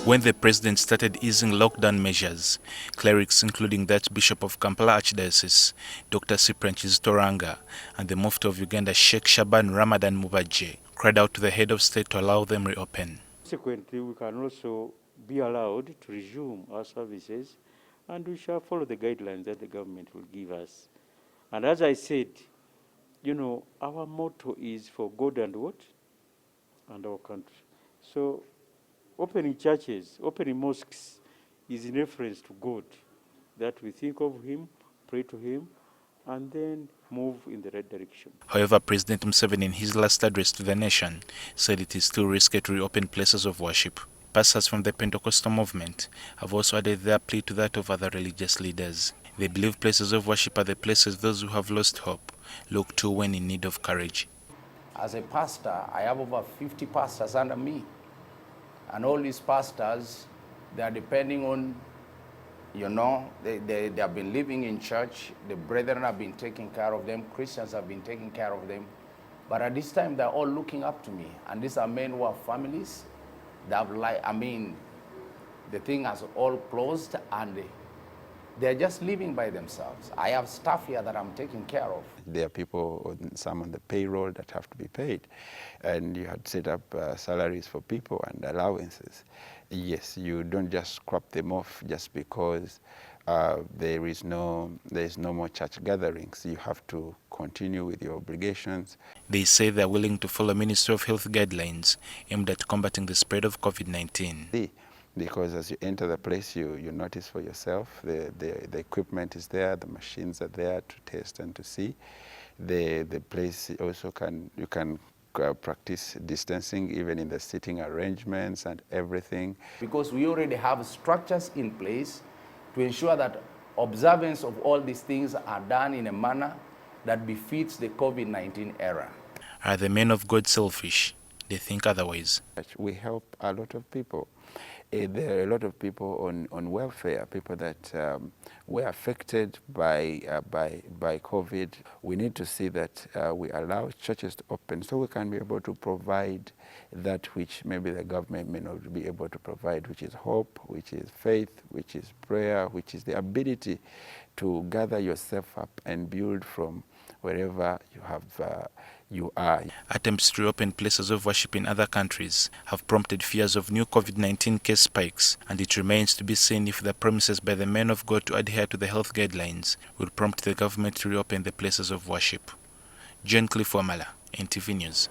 When the president started easing lockdown measures, clerics including that Bishop of Kampala Archdiocese, Dr. Cyprian Toranga, and the Mufti of Uganda, Sheikh Shaban Ramadan Mubaje, cried out to the head of state to allow them reopen. Consequently, we can also be allowed to resume our services, and we shall follow the guidelines that the government will give us. And as I said, our motto is for God and what? And our country. So opening churches, opening mosques is in reference to God, that we think of Him, pray to Him, and then move in the right direction. However, President Museveni, in his last address to the nation, said it is still risky to reopen places of worship. Pastors from the Pentecostal movement have also added their plea to that of other religious leaders. They believe places of worship are the places those who have lost hope look to when in need of courage. As a pastor, I have over 50 pastors under me. And all these pastors, they are depending on, they have been living in church. The brethren have been taking care of them. Christians have been taking care of them. But at this time, they're all looking up to me. And these are men who have families. They have the thing has all closed and they're just living by themselves. I have staff here that I'm taking care of. There are people, some on the payroll that have to be paid. And you had set up salaries for people and allowances. Yes, you don't just scrap them off just because there is no more church gatherings. You have to continue with your obligations. They say they're willing to follow Ministry of Health guidelines aimed at combating the spread of COVID-19. Because as you enter the place, you notice for yourself, the equipment is there, the machines are there to test and to see. The place also you can practice distancing even in the sitting arrangements and everything. Because we already have structures in place to ensure that observance of all these things are done in a manner that befits the COVID-19 era. Are the men of God selfish? They think otherwise. We help a lot of people. There are a lot of people on welfare, people that were affected by COVID. We need to see that we allow churches to open so we can be able to provide that which maybe the government may not be able to provide, which is hope, which is faith, which is prayer, which is the ability to gather yourself up and build from wherever you are. Attempts to reopen places of worship in other countries have prompted fears of new COVID-19 case spikes, and it remains to be seen if the promises by the men of God to adhere to the health guidelines will prompt the government to reopen the places of worship. John Cliff Wamala, NTV News.